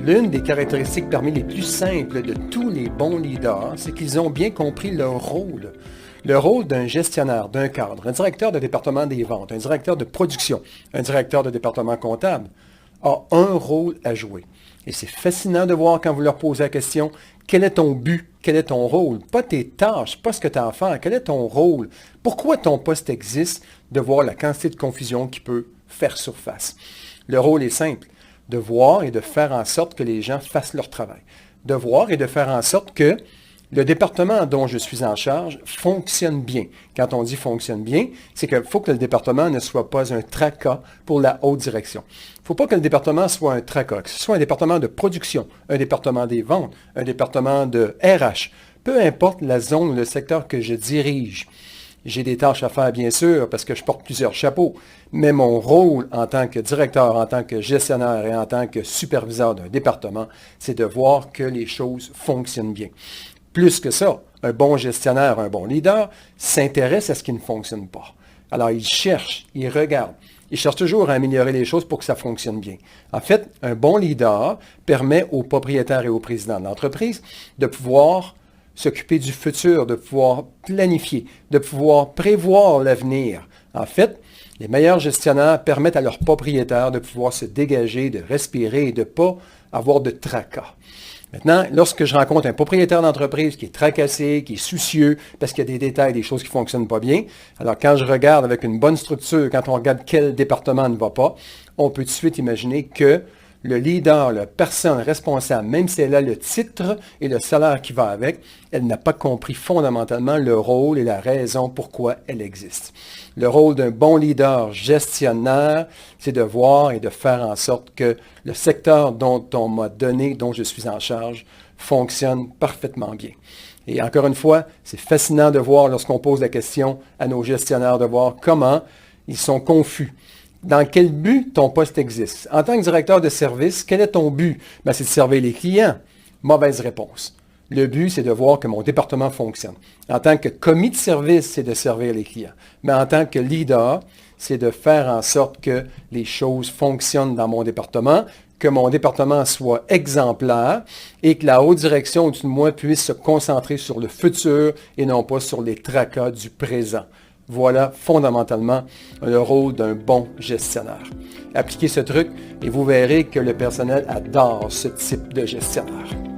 L'une des caractéristiques parmi les plus simples de tous les bons leaders, c'est qu'ils ont bien compris leur rôle. Le rôle d'un gestionnaire, d'un cadre, un directeur de département des ventes, un directeur de production, un directeur de département comptable, a un rôle à jouer. Et c'est fascinant de voir quand vous leur posez la question, quel est ton but, quel est ton rôle, pas tes tâches, pas ce que tu as à faire, quel est ton rôle, pourquoi ton poste existe, de voir la quantité de confusion qui peut faire surface. Le rôle est simple, de voir et de faire en sorte que les gens fassent leur travail. De voir et de faire en sorte que le département dont je suis en charge fonctionne bien. Quand on dit fonctionne bien, c'est qu'il faut que le département ne soit pas un tracas pour la haute direction. Il ne faut pas que le département soit un tracas, que ce soit un département de production, un département des ventes, un département de RH. Peu importe la zone ou le secteur que je dirige. J'ai des tâches à faire, bien sûr, parce que je porte plusieurs chapeaux, mais mon rôle en tant que directeur, en tant que gestionnaire et en tant que superviseur d'un département, c'est de voir que les choses fonctionnent bien. Plus que ça, un bon gestionnaire, un bon leader s'intéresse à ce qui ne fonctionne pas. Alors, il cherche, il regarde. Il cherche toujours à améliorer les choses pour que ça fonctionne bien. En fait, un bon leader permet aux propriétaires et aux présidents de l'entreprise de pouvoir s'occuper du futur, de pouvoir planifier, de pouvoir prévoir l'avenir. En fait, les meilleurs gestionnaires permettent à leurs propriétaires de pouvoir se dégager, de respirer et de ne pas avoir de tracas. Maintenant, lorsque je rencontre un propriétaire d'entreprise qui est tracassé, qui est soucieux, parce qu'il y a des détails, des choses qui ne fonctionnent pas bien, alors quand je regarde avec une bonne structure, quand on regarde quel département ne va pas, on peut tout de suite imaginer que le leader, la personne responsable, même si elle a le titre et le salaire qui va avec, elle n'a pas compris fondamentalement le rôle et la raison pourquoi elle existe. Le rôle d'un bon leader gestionnaire, c'est de voir et de faire en sorte que le secteur dont on m'a donné, dont je suis en charge, fonctionne parfaitement bien. Et encore une fois, c'est fascinant de voir lorsqu'on pose la question à nos gestionnaires, de voir comment ils sont confus. Dans quel but ton poste existe? En tant que directeur de service, quel est ton but? Ben, c'est de servir les clients. Mauvaise réponse. Le but, c'est de voir que mon département fonctionne. En tant que commis de service, c'est de servir les clients. Mais en tant que leader, c'est de faire en sorte que les choses fonctionnent dans mon département, que mon département soit exemplaire et que la haute direction au-dessus de moi puisse se concentrer sur le futur et non pas sur les tracas du présent. Voilà fondamentalement le rôle d'un bon gestionnaire. Appliquez ce truc et vous verrez que le personnel adore ce type de gestionnaire.